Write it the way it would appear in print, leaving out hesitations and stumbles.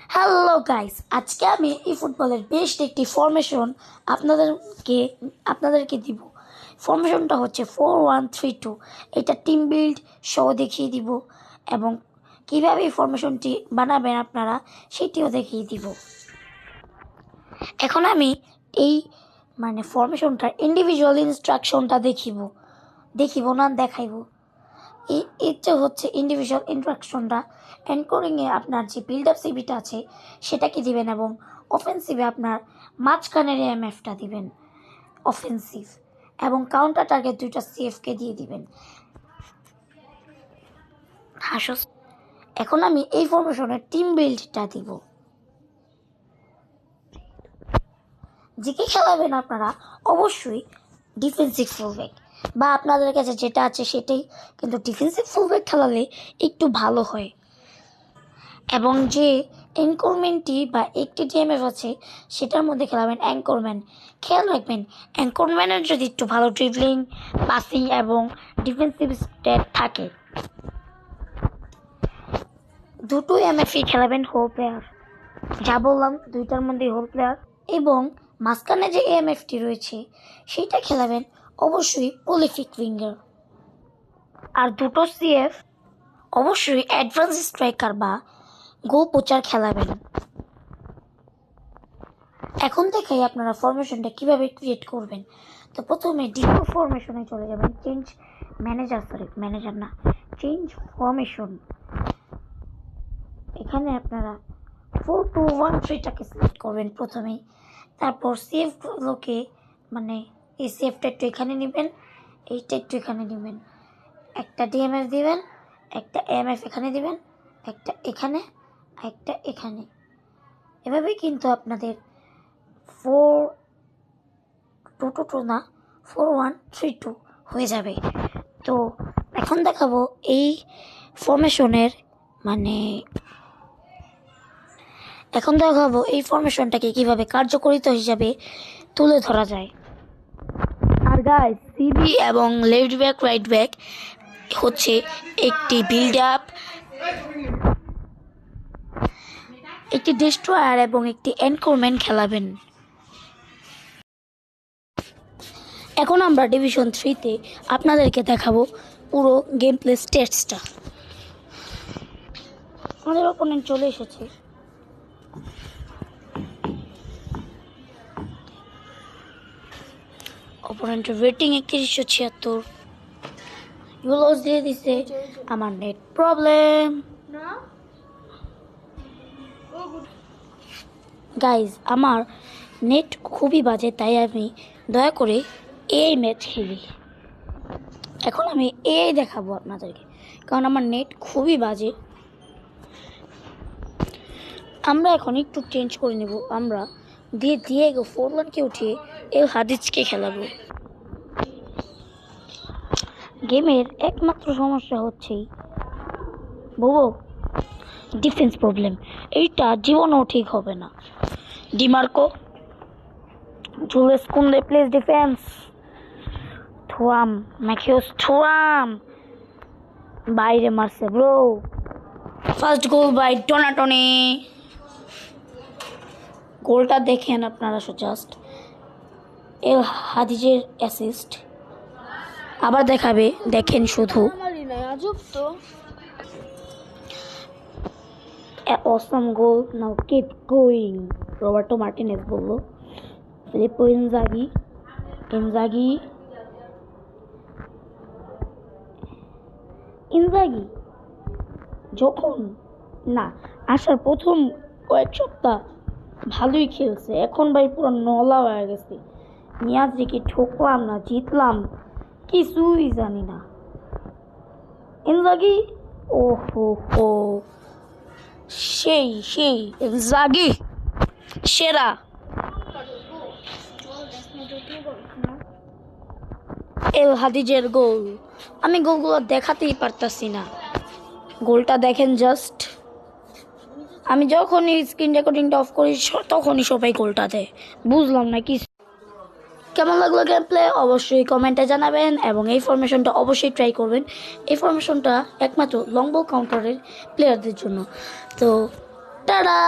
Hello guys, আজকে আমি এই ফুটবলের বেস্ট একটি ফরমেশন আপনাদেরকে দিব। ফরমেশনটা হচ্ছে 4-1-3-2। এটা টিম বিল্ড সহ দেখিয়ে দিব এবং কীভাবে এই ফরমেশনটি বানাবেন আপনারা সেটিও দেখিয়ে দিব। এখন আমি এই ফরমেশনটার ইন্ডিভিজুয়াল ইনস্ট্রাকশনটা দেখাইব। এটা হচ্ছে ইন্ডিভিজুয়াল ইন্ট্রাকশনটা। অ্যাঙ্করিংয়ে আপনার যে বিল্ড আপ সিবিটা আছে সেটাকে দিবেন এবং অফেন্সিভে আপনার মাঝখানের এমএফটা দিবেন অফেন্সিভ, এবং কাউন্টার টার্গেট দুইটা সিএফকে দিয়ে দিবেন। হাসস। এখন আমি এই ফরমেশনের টিম বিল্ডটা দিব। যেকে খেলাবেন আপনারা অবশ্যই ডিফেন্সিভ ফুলব্যাক, বা আপনাদের কাছে যেটা আছে সেটাই, কিন্তু ডিফেন্সিভ ফুলব্যাক খেলালে একটু ভালো হয়। এবং যে অ্যাঙ্করম্যানটি বা একটি ডিএমএফ আছে সেটার মধ্যে খেলাবেন অ্যাঙ্করম্যান। খেয়াল রাখবেন অ্যাঙ্করম্যানের যদি একটু ভালো ড্রিবলিং, পাসিং এবং ডিফেন্সিভ স্ট্যাট থাকে। দুটো এমএফই খেলাবেন হোল প্লেয়ার, যা বললাম দুইটার মধ্যে হোল প্লেয়ার। এবং মাঝখানে যে এমএফটি রয়েছে সেইটা খেলাবেন অবশ্যই প্রলিফিক উইঙ্গার। আর দুটো সিএফ অবশ্যই অ্যাডভান্স স্ট্রাইকার বা গোল পোচার খেলাবেন। এখন থেকেই আপনারা ফরমেশনটা কিভাবে ক্রিয়েট করবেন। তো প্রথমে ডিফল্ট ফরমেশনে চলে যাবেন, চেঞ্জ ফরমেশন। এখানে আপনারা 4-2-1-3টাকে সিলেক্ট করবেন প্রথমেই। তারপর সেফগুলোকে এই সেফটা একটু এখানে নেবেন, এইটা একটু এখানে নেবেন, একটা ডিএমএফ দিবেন, একটা এমএফ এখানে দিবেন, একটা এখানে, একটা এখানে। এভাবেই কিন্তু আপনাদের 4-2-2 হয়ে যাবে। তো এখন দেখাবো এই ফরমেশনের ফরমেশনটাকে কিভাবে কার্যকরিতা হিসাবে তুলে ধরা যায়। আর গাইস, সিবি এবং লেফট ব্যাক রাইট ব্যাক হচ্ছে একটি বিল্ড আপ, একটি ডিস্ট্রয়ার এবং একটি এনকোরমেন্ট খেলাবেন। এখন আমরা ডিভিশন 3-তে আপনাদেরকে দেখাবো পুরো গেম প্লে স্টেটসটা। আমাদের অপোনেন্ট চলে এসেছে। অপোনেন্টের রেটিং 3176। ইউলোস দিয়ে দিছে। আমার নেট প্রবলেম। গাইজ, আমার নেট খুবই বাজে, তাই আমি দয়া করে এই ম্যাচ খেলি। এখন আমি এই দেখাবো আপনাদেরকে, কারণ আমার নেট খুবই বাজে। আমরা এখন একটু চেঞ্জ করে নেব। আমরা দিয়েগো ফরলানকে উঠিয়ে এল হাদিজকে খেলাবো। গেমের একমাত্র সমস্যা হচ্ছেই ডিফেন্স প্রবলেম। এইটা জীবনও ঠিক হবে না। DiMarco, Julius Kounde plays defence. Thuram বাইরে মারছে ব্রো। ফার্স্ট গোল বাই ডোনাটনি। গোলটা দেখেন আপনারা জাস্ট, এল হাদিজের অ্যাসিস্ট। আবার দেখাবে, দেখেন শুধু। Awesome goal. Now keep going. Roberto Martinez বলল। ফিলিপো ইনজাগি যখন আসার প্রথম কয়েক সপ্তাহ ভালোই খেলছে, এখন ভাই পুরো নলা হয়ে গেছে। নিয়াজকে ঠকলাম না, জিতলাম, কিছুই জানি না। ইনজাগি, ওহো, সেই ইনজাগি সেরা। এল হাদিজের গোল। আমি গোলগুলো দেখাতেই পারতাছি না। গোলটা দেখেন জাস্ট। আমি যখনই স্ক্রিন রেকর্ডিংটা অফ করি তখনই সবাই গোলটা দেয়। বুঝলাম না কি। কেমন লাগলো গেম প্লে অবশ্যই কমেন্টে জানাবেন, এবং এই ফরমেশনটা অবশ্যই ট্রাই করবেন। এই ফরমেশনটা একমাত্র লং বল কাউন্টারের প্লেয়ারদের জন্য। তো টাটা।